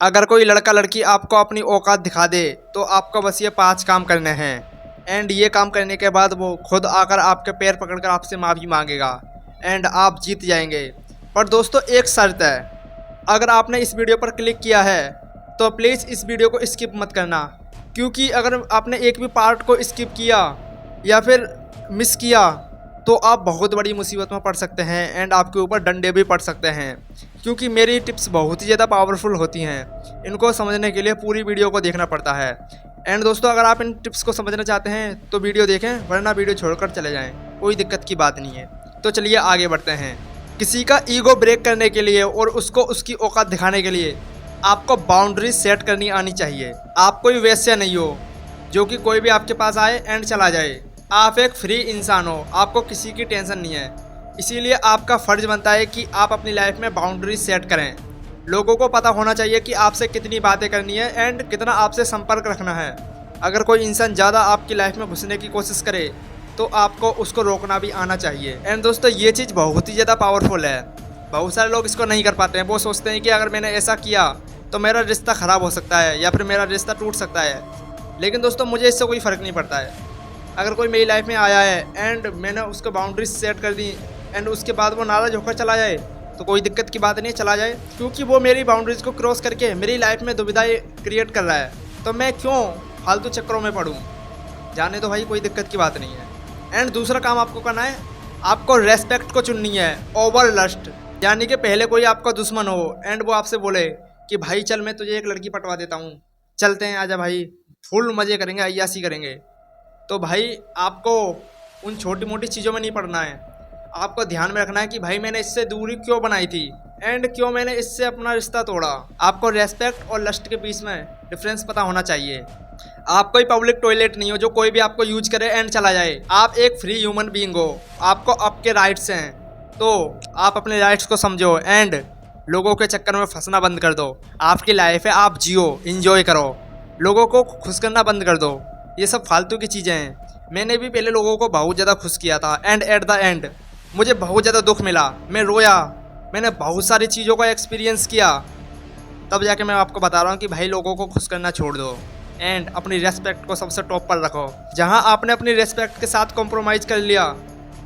अगर कोई लड़का लड़की आपको अपनी औकात दिखा दे तो आपको बस ये 5 काम करने हैं। एंड ये काम करने के बाद वो खुद आकर आपके पैर पकड़कर आपसे माफ़ी मांगेगा एंड आप जीत जाएंगे। पर दोस्तों एक शर्त है, अगर आपने इस वीडियो पर क्लिक किया है तो प्लीज़ इस वीडियो को स्किप मत करना, क्योंकि अगर आपने एक भी पार्ट को स्किप किया या फिर मिस किया तो आप बहुत बड़ी मुसीबत में पड़ सकते हैं एंड आपके ऊपर डंडे भी पड़ सकते हैं, क्योंकि मेरी टिप्स बहुत ही ज़्यादा पावरफुल होती हैं। इनको समझने के लिए पूरी वीडियो को देखना पड़ता है। एंड दोस्तों अगर आप इन टिप्स को समझना चाहते हैं तो वीडियो देखें, वरना वीडियो छोड़कर चले जाएं, कोई दिक्कत की बात नहीं है। तो चलिए आगे बढ़ते हैं। किसी का ईगो ब्रेक करने के लिए और उसको उसकी औकात दिखाने के लिए आपको बाउंड्री सेट करनी आनी चाहिए। आप कोई वैश्य नहीं हो जो कि कोई भी आपके पास आए एंड चला जाए। आप एक फ्री इंसान हो, आपको किसी की टेंशन नहीं है। इसीलिए आपका फ़र्ज़ बनता है कि आप अपनी लाइफ में बाउंड्री सेट करें। लोगों को पता होना चाहिए कि आपसे कितनी बातें करनी है एंड कितना आपसे संपर्क रखना है। अगर कोई इंसान ज़्यादा आपकी लाइफ में घुसने की कोशिश करे तो आपको उसको रोकना भी आना चाहिए। एंड दोस्तों ये चीज़ बहुत ही ज़्यादा पावरफुल है। बहुत सारे लोग इसको नहीं कर पाते हैं। वो सोचते हैं कि अगर मैंने ऐसा किया तो मेरा रिश्ता ख़राब हो सकता है या फिर मेरा रिश्ता टूट सकता है। लेकिन दोस्तों मुझे इससे कोई फ़र्क नहीं पड़ता है। अगर कोई मेरी लाइफ में आया है एंड मैंने उसको बाउंड्रीज सेट कर दी एंड उसके बाद वो नाराज़ होकर चला जाए तो कोई दिक्कत की बात नहीं, चला जाए, क्योंकि वो मेरी बाउंड्रीज को क्रॉस करके मेरी लाइफ में दुविधाएं क्रिएट कर रहा है। तो मैं क्यों फालतू चक्करों में पड़ूँ? जाने तो भाई, कोई दिक्कत की बात नहीं है। एंड दूसरा काम आपको करना है, आपको रेस्पेक्ट को चुननी है ओवर लस्ट। यानी कि पहले कोई आपका दुश्मन हो एंड वो आपसे बोले कि भाई चल मैं तुझे एक लड़की पटवा देता हूँ, चलते हैं, आजा भाई, फुल मज़े करेंगे, अय्यासी करेंगे। तो भाई आपको उन छोटी मोटी चीज़ों में नहीं पड़ना है। आपको ध्यान में रखना है कि भाई मैंने इससे दूरी क्यों बनाई थी एंड क्यों मैंने इससे अपना रिश्ता तोड़ा। आपको रेस्पेक्ट और लस्ट के बीच में डिफरेंस पता होना चाहिए। आप कोई पब्लिक टॉयलेट नहीं हो जो कोई भी आपको यूज करे एंड चला जाए। आप एक फ्री ह्यूमन बीइंग हो, आपको आपके राइट्स हैं, तो आप अपने राइट्स को समझो एंड लोगों के चक्कर में फंसना बंद कर दो। आपकी लाइफ है, आप जियो, इंजॉय करो, लोगों को खुश करना बंद कर दो। ये सब फालतू की चीज़ें हैं। मैंने भी पहले लोगों को बहुत ज़्यादा खुश किया था एंड एट द एंड मुझे बहुत ज़्यादा दुख मिला, मैं रोया, मैंने बहुत सारी चीज़ों का एक्सपीरियंस किया। तब जाके मैं आपको बता रहा हूँ कि भाई लोगों को खुश करना छोड़ दो एंड अपनी रेस्पेक्ट को सबसे टॉप पर रखो। जहाँ आपने अपनी रेस्पेक्ट के साथ कॉम्प्रोमाइज़ कर लिया,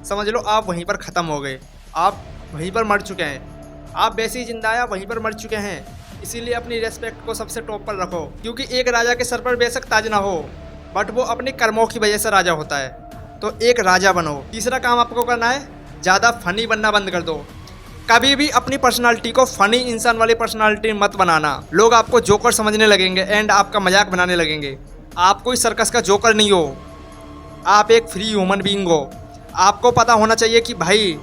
समझ लो आप वहीं पर ख़त्म हो गए, आप वहीं पर मर चुके हैं। आप वैसे ही जिंदा या वहीं पर मर चुके हैं। इसीलिए अपनी रेस्पेक्ट को सबसे टॉप पर रखो, क्योंकि एक राजा के सर पर बेशक ताज ना हो बट वो अपने कर्मों की वजह से राजा होता है। तो एक राजा बनो। तीसरा काम आपको करना है, ज़्यादा फनी बनना बंद कर दो। कभी भी अपनी पर्सनालिटी को फनी इंसान वाली पर्सनालिटी मत बनाना। लोग आपको जोकर समझने लगेंगे एंड आपका मजाक बनाने लगेंगे। आप कोई सर्कस का जोकर नहीं हो, आप एक फ्री ह्यूमन बीइंग हो। आपको पता होना चाहिए कि भाई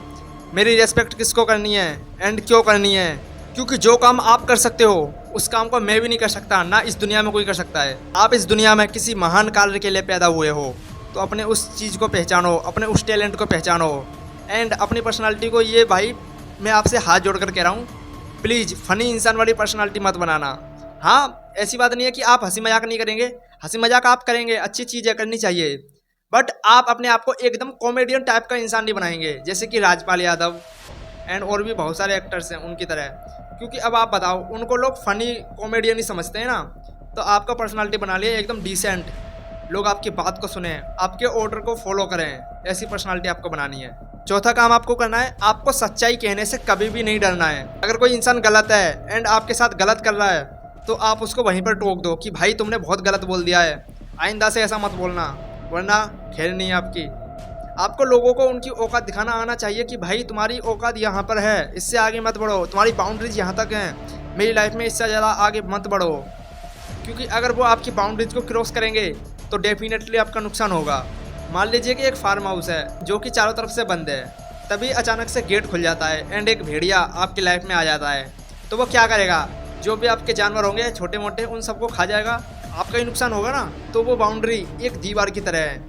मेरी रेस्पेक्ट किसको करनी है एंड क्यों करनी है, क्योंकि जो काम आप कर सकते हो उस काम को मैं भी नहीं कर सकता, ना इस दुनिया में कोई कर सकता है। आप इस दुनिया में किसी महान कार्य के लिए पैदा हुए हो, तो अपने उस चीज़ को पहचानो, अपने उस टैलेंट को पहचानो एंड अपनी पर्सनालिटी को। ये भाई मैं आपसे हाथ जोड़ कर कह रहा हूँ, प्लीज़ फनी इंसान वाली पर्सनालिटी मत बनाना। हाँ, ऐसी बात नहीं है कि आप हंसी मजाक नहीं करेंगे, हंसी मजाक आप करेंगे, अच्छी चीज़ें करनी चाहिए, बट आप अपने आप को एकदम कॉमेडियन टाइप का इंसान नहीं बनाएंगे, जैसे कि राजपाल यादव एंड और भी बहुत सारे एक्टर्स हैं उनकी तरह। क्योंकि अब आप बताओ, उनको लोग फ़नी कॉमेडियन ही समझते हैं ना। तो आपका पर्सनालिटी बना लिया एकदम डिसेंट, लोग आपकी बात को सुने, आपके ऑर्डर को फॉलो करें, ऐसी पर्सनालिटी आपको बनानी है। चौथा काम आपको करना है, आपको सच्चाई कहने से कभी भी नहीं डरना है। अगर कोई इंसान गलत है एंड आपके साथ गलत कर रहा है तो आप उसको वहीं पर टोक दो कि भाई तुमने बहुत गलत बोल दिया है, आइंदा से ऐसा मत बोलना, वरना खैर नहीं है आपकी। आपको लोगों को उनकी औकात दिखाना आना चाहिए कि भाई तुम्हारी औकात यहाँ पर है, इससे आगे मत बढ़ो, तुम्हारी बाउंड्रीज यहाँ तक हैं, मेरी लाइफ में इससे ज़्यादा आगे मत बढ़ो। क्योंकि अगर वो आपकी बाउंड्रीज को क्रॉस करेंगे तो डेफिनेटली आपका नुकसान होगा। मान लीजिए कि एक फार्म हाउस है जो कि चारों तरफ से बंद है, तभी अचानक से गेट खुल जाता है एंड एक भेड़िया आपकी लाइफ में आ जाता है। तो वो क्या करेगा? जो भी आपके जानवर होंगे छोटे मोटे, उन सबको खा जाएगा, आपका ही नुकसान होगा ना। तो वो बाउंड्री एक दीवार की तरह है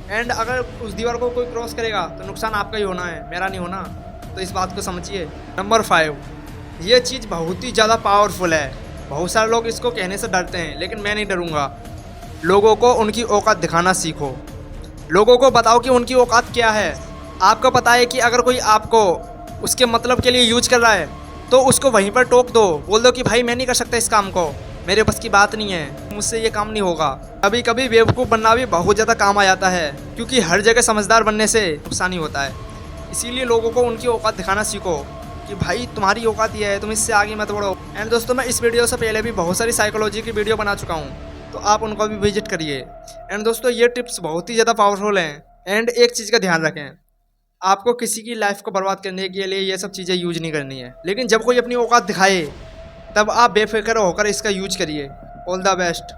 एंड अगर उस दीवार को कोई क्रॉस करेगा तो नुकसान आपका ही होना है, मेरा नहीं होना। तो इस बात को समझिए। नंबर 5, ये चीज़ बहुत ही ज़्यादा पावरफुल है। बहुत सारे लोग इसको कहने से डरते हैं, लेकिन मैं नहीं डरूंगा। लोगों को उनकी औकात दिखाना सीखो। लोगों को बताओ कि उनकी औकात क्या है। आपको पता है कि अगर कोई आपको उसके मतलब के लिए यूज कर रहा है तो उसको वहीं पर टोक दो, बोल दो कि भाई मैं नहीं कर सकता इस काम को, मेरे बस की बात नहीं है, मुझसे ये काम नहीं होगा। कभी कभी बेवकूफ़ बनना भी बहुत ज़्यादा काम आ जाता है, क्योंकि हर जगह समझदार बनने से नुकसान ही होता है। इसीलिए लोगों को उनकी औकात दिखाना सीखो कि भाई तुम्हारी औकात ये है, तुम इससे आगे मत बढ़ो। एंड दोस्तों, मैं इस वीडियो से पहले भी बहुत सारी साइकोलॉजी की वीडियो बना चुका हूँ, तो आप उनको भी विजिट करिए। एंड दोस्तों, ये टिप्स बहुत ही ज़्यादा पावरफुल हैं। एंड एक चीज़ का ध्यान रखें, आपको किसी की लाइफ को बर्बाद करने के लिए ये सब चीज़ें यूज नहीं करनी है, लेकिन जब कोई अपनी औकात दिखाए तब आप बेफिक्र होकर इसका यूज करिए। All the best.